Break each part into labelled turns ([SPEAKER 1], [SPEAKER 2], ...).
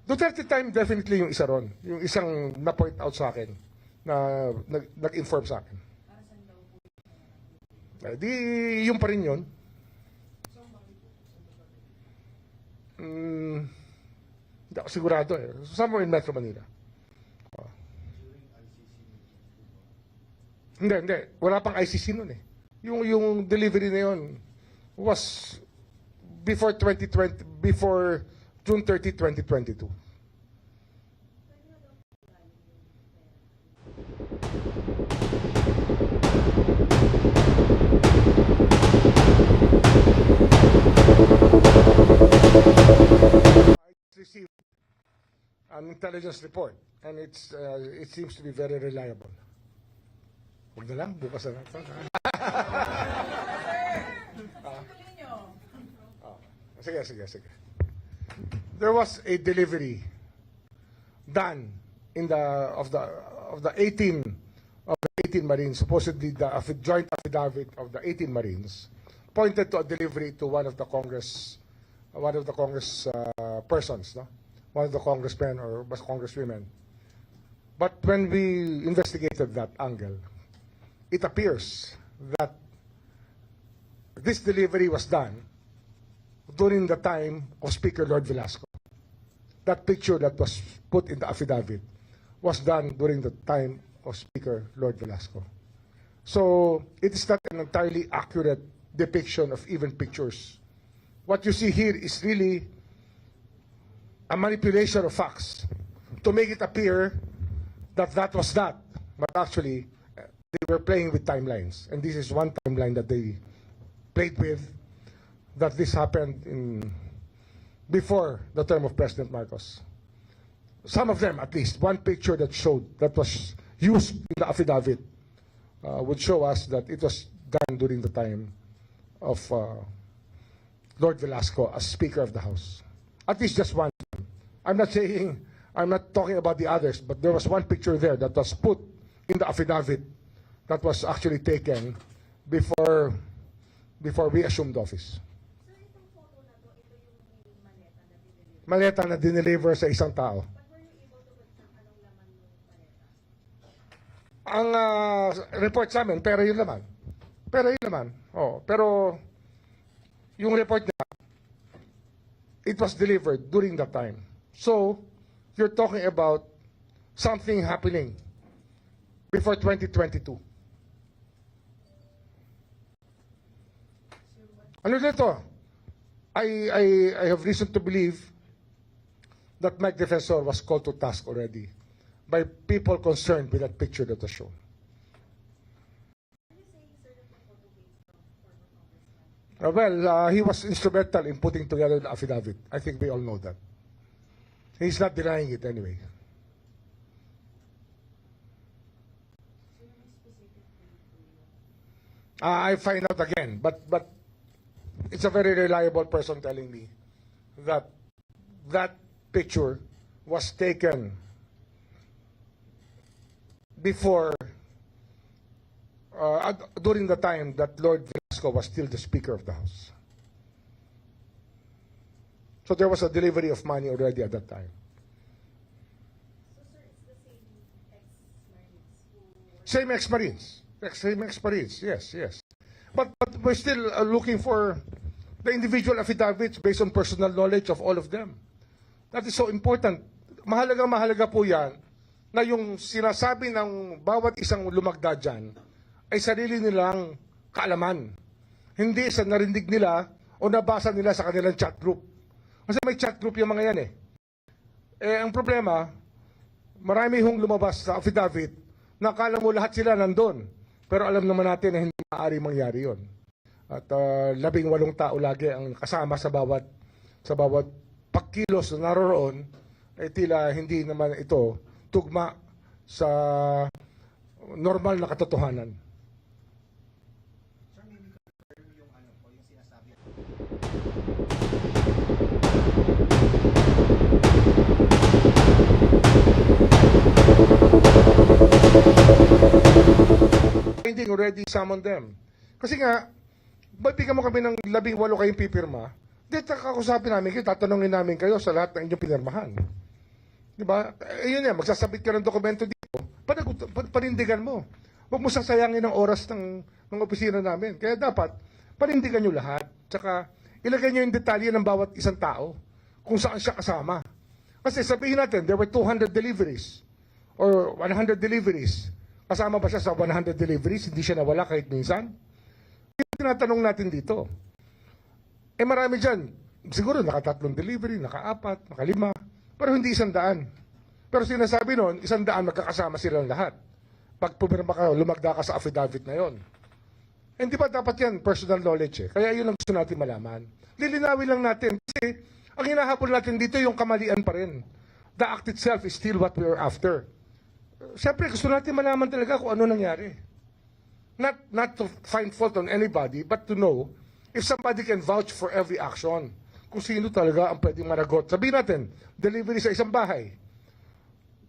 [SPEAKER 1] Duterte time, definitely yung isa ron. Yung isang na-point out sa akin, na nag-inform sa akin. Di, yung pa rin yun. Hindi ako sigurado eh. Somewhere in Metro Manila. Hindi. Wala pang ICC nun eh. Yung delivery na yun was before June 30, 2022. I received an intelligence report and it seems to be very reliable. Huwag na lang, bukas na natin. Sige. There was a delivery done in of the 18 Marines, supposedly the joint affidavit of the 18 Marines pointed to a delivery to one of the Congress persons, no? One of the congressmen or congresswomen. But when we investigated that angle, it appears that this delivery was done during the time of Speaker Lord Velasco. That picture that was put in the affidavit was done during the time of Speaker Lord Velasco. So it is not an entirely accurate depiction of even pictures. What you see here is really a manipulation of facts to make it appear that that was that, but actually they were playing with timelines, and this is one timeline that they played with, that this happened before the term of President Marcos. Some of them, at least, one picture that was used in the affidavit would show us that it was done during the time of Lord Velasco as Speaker of the House. At least just one. I'm not talking about the others, but there was one picture there that was put in the affidavit that was actually taken before we assumed office. Maleta na dineliver sa isang tao. Ang report sa amin, pera yun naman. Oh, pero yung report niya, it was delivered during that time. So, you're talking about something happening before 2022. Ano dito? I have reason to believe that Mike Defensor was called to task already by people concerned with that picture that was shown. He was instrumental in putting together the affidavit. I think we all know that. He's not denying it anyway. I find out again, but it's a very reliable person telling me that that picture was taken before, during the time that Lord Velasco was still the Speaker of the House. So there was a delivery of money already at that time. So, sir, it's the same ex-Marines. Yes. But we're still looking for the individual affidavits based on personal knowledge of all of them. That is so important. Mahalaga po yan na yung sinasabi ng bawat isang lumagda dyan ay sarili nilang kaalaman. Hindi sa narinig nila o nabasa nila sa kanilang chat group. Kasi may chat group yung mga yan eh. Ang problema, marami hong lumabas sa affidavit na akala mo lahat sila nandun. Pero alam naman natin na hindi maaari mangyari yon. At 18 tao lagi ang kasama sa bawat pagkilos na naroroon, ay tila hindi naman ito tugma sa normal na katotohanan. Finding already summoned them. Kasi nga, bigyan mo kami ng 18 kayong pipirma, dito kakusapin namin kayo, tatanungin namin kayo sa lahat ng inyong pinirmahan. Di ba? Yun yan, magsasabit ka ng dokumento dito, panindigan mo. Huwag mo sasayangin ang oras ng opisina namin. Kaya dapat, panindigan nyo lahat. Tsaka, ilagay nyo yung detalye ng bawat isang tao kung saan siya kasama. Kasi sabihin natin, there were 200 deliveries or 100 deliveries. Kasama ba siya sa 100 deliveries? Hindi siya nawala kahit minsan? Yung tinatanong natin dito. Marami dyan. Siguro naka-3 delivery, naka-4, naka-5. Pero hindi 100. Pero sinasabi nun, 100 magkakasama silang lahat. Pag pumirma ka, lumagda ka sa affidavit na yon. Hindi ba dapat yan personal knowledge eh? Kaya yun ang gusto natin malaman. Lilinawin lang natin. Kasi ang hinahabol natin dito yung kamalian pa rin. The act itself is still what we are after. Siyempre, gusto natin malaman talaga kung ano nangyari. Not to find fault on anybody, but to know if somebody can vouch for every action. Kung sino talaga ang pwedeng managot. Sabihin natin, delivery sa isang bahay.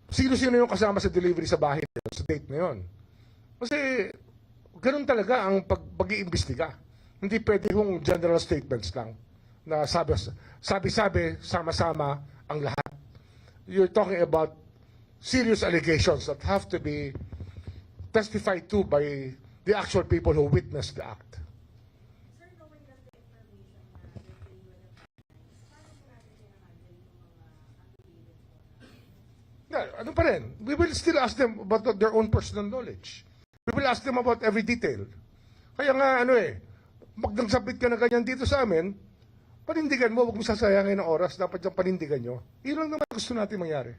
[SPEAKER 1] Sino-sino yung kasama sa delivery sa bahay na yun, sa date na yun. Kasi, ganun talaga ang pag-iimbestiga. Hindi pwede yung general statements lang na sabi-sabi, sama-sama ang lahat. You're talking about serious allegations that have to be testified to by the actual people who witnessed the act.
[SPEAKER 2] Sir, knowing that the information na reveal with the finance, paano po natin kinahandle yung mga affidavits po?
[SPEAKER 1] Yeah, ano pa rin? We will still ask them about their own personal knowledge. We will ask them about every detail. Kaya nga, pag nagsabit ka na ganyan dito sa amin, panindigan mo, huwag mo sasayangin ng oras, dapat yung panindigan nyo. Yun lang naman gusto natin mangyari.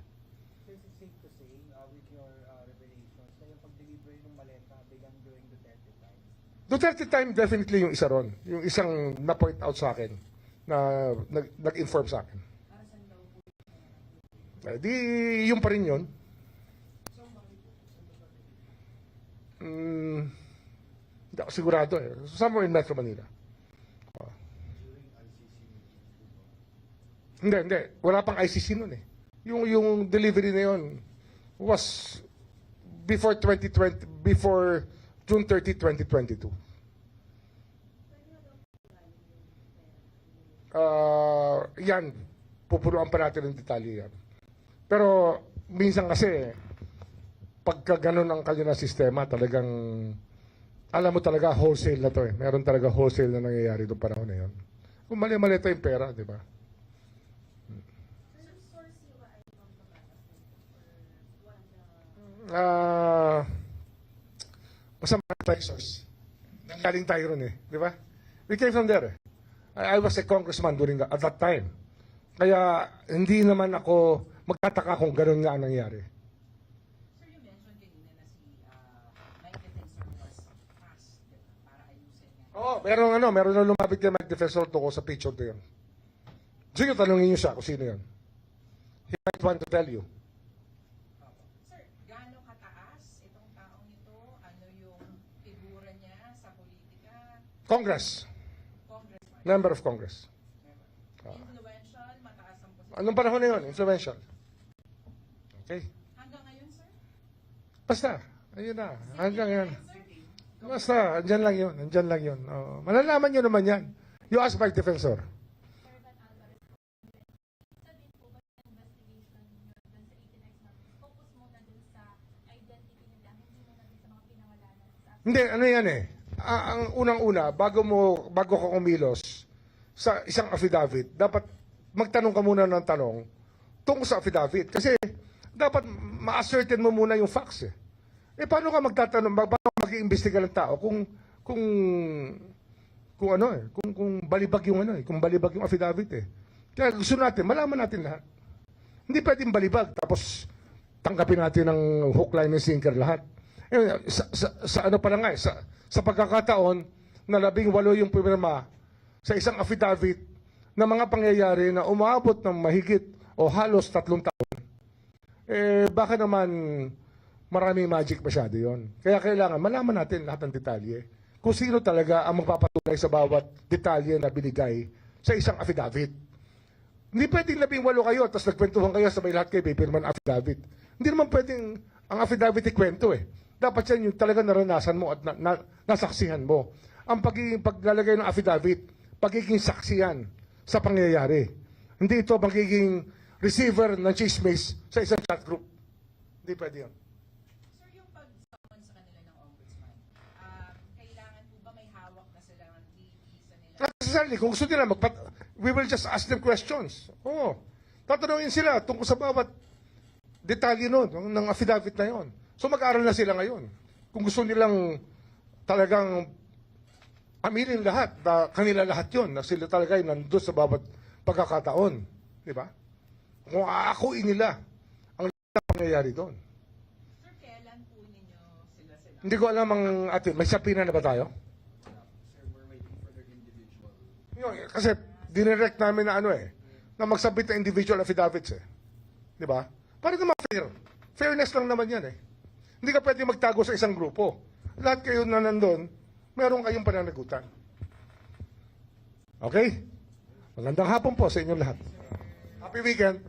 [SPEAKER 3] Is it safe to say, with your revelations, na yung pag-deliver ng maleta began during Duterte time?
[SPEAKER 1] Duterte time, definitely yung isa ron. Yung isang na-point out sa akin, na nag-inform sa akin.
[SPEAKER 2] Para saan daw po?
[SPEAKER 1] Di, yung pa rin yun. Hindi ako sigurado eh. Somewhere in Metro Manila. Hindi. Wala pang ICC nun eh. Yung delivery na yun was before June 30, 2022. Yan. Pupunuan pa natin ng detalye yan. Pero minsan kasi, pagka ganun ang kanya na sistema, talagang, alam mo talaga, wholesale na to eh. Meron talaga wholesale na nangyayari doon panahon na yun. Kung mali-mali ito yung pera, di ba? Masama tayo source. Nanggaling tayo ron eh. Di ba? We came from there eh. I was a congressman at that time. Kaya hindi naman ako magtataka kung ganun nga ang nangyari.
[SPEAKER 4] Sir, you mentioned kanina na si Mike Defensor was fast, diba? Para ayusin nga.
[SPEAKER 1] Meron na lumapit kay Mike Defensor ko sa picture to yun. Sige, tanungin niyo siya kung sino yun. He might want to tell you.
[SPEAKER 4] Sir, gaano kataas itong taong ito? Ano yung figura niya sa politika?
[SPEAKER 1] Congress.
[SPEAKER 4] Congressman?
[SPEAKER 1] Member of Congress.
[SPEAKER 4] Influential, mataas ang posisyon.
[SPEAKER 1] Anong panahon na yun? Influential. Okay.
[SPEAKER 4] Hanggang ngayon, sir?
[SPEAKER 1] Basta. Ayun na. Hanggang yan. Basta. Andyan lang yun. Oh, malalaman nyo naman yan. You ask Mike Defensor.
[SPEAKER 2] Sergeant Alvarez, isa din po ba yung investigation nyo dun sa 18X na focus muna dun sa identity nila, hindi muna dun sa mga pinangalanan sa
[SPEAKER 1] Hindi, ano yan eh. Ang unang-una, bago ka kumilos sa isang affidavit, dapat magtanong ka muna ng tanong tungkol sa affidavit. Kasi dapat ma-ascertain mo muna yung facts eh. Paano ka magtatanong, paano mag-iimbestiga ng tao kung balibag yung affidavit eh. Kaya gusto natin, malaman natin lahat. Hindi pwedeng balibag, tapos tanggapin natin ng hook, line, and sinker lahat. Sa pagkakataon na 18 yung pumirma sa isang affidavit na mga pangyayari na umabot ng mahigit o halos 3 taon, baka naman maraming magic masyado yon. Kaya kailangan malaman natin lahat ng detalye kung sino talaga ang magpapatunay sa bawat detalye na binigay sa isang affidavit. Hindi pwedeng 18 kayo tapos nagkwentuhan kayo sabay lahat kayo pipirman affidavit. Hindi naman pwedeng ang affidavit ikwento eh. Dapat yan yung talaga naranasan mo at nasaksihan mo. Ang paglalagay ng affidavit, pagiging saksiyan sa pangyayari. Hindi ito magiging receiver ng chismis sa isang chat group. Hindi pwede yun.
[SPEAKER 4] Sir, yung pag-summon sa kanila ng ombudsman, kailangan po ba may hawak na sila ng visa nila?
[SPEAKER 1] Not necessarily. Kung gusto nila, we will just ask them questions. Oo. Tatanungin sila tungkol sa bawat detalye nun, ng affidavit na yon. So mag-aaral na sila ngayon. Kung gusto nilang talagang aminin lahat, na kanila lahat yon, na sila talaga ay nandun sa bawat pagkakataon. Di ba? Kung aakuin nila ang lahat na pangyayari doon.
[SPEAKER 4] Sir, kailan po ninyo sila?
[SPEAKER 1] Hindi ko alam ang atin. May sapina na ba tayo?
[SPEAKER 3] Sir, we're waiting for their individual.
[SPEAKER 1] Kasi dinirect namin na na magsabit na individual affidavits Di ba? Para naman fair. Fairness lang naman yan Hindi ka pwede magtago sa isang grupo. Lahat kayo na nandun, meron kayong pananagutan. Okay? Magandang hapon po sa inyong lahat. Happy weekend.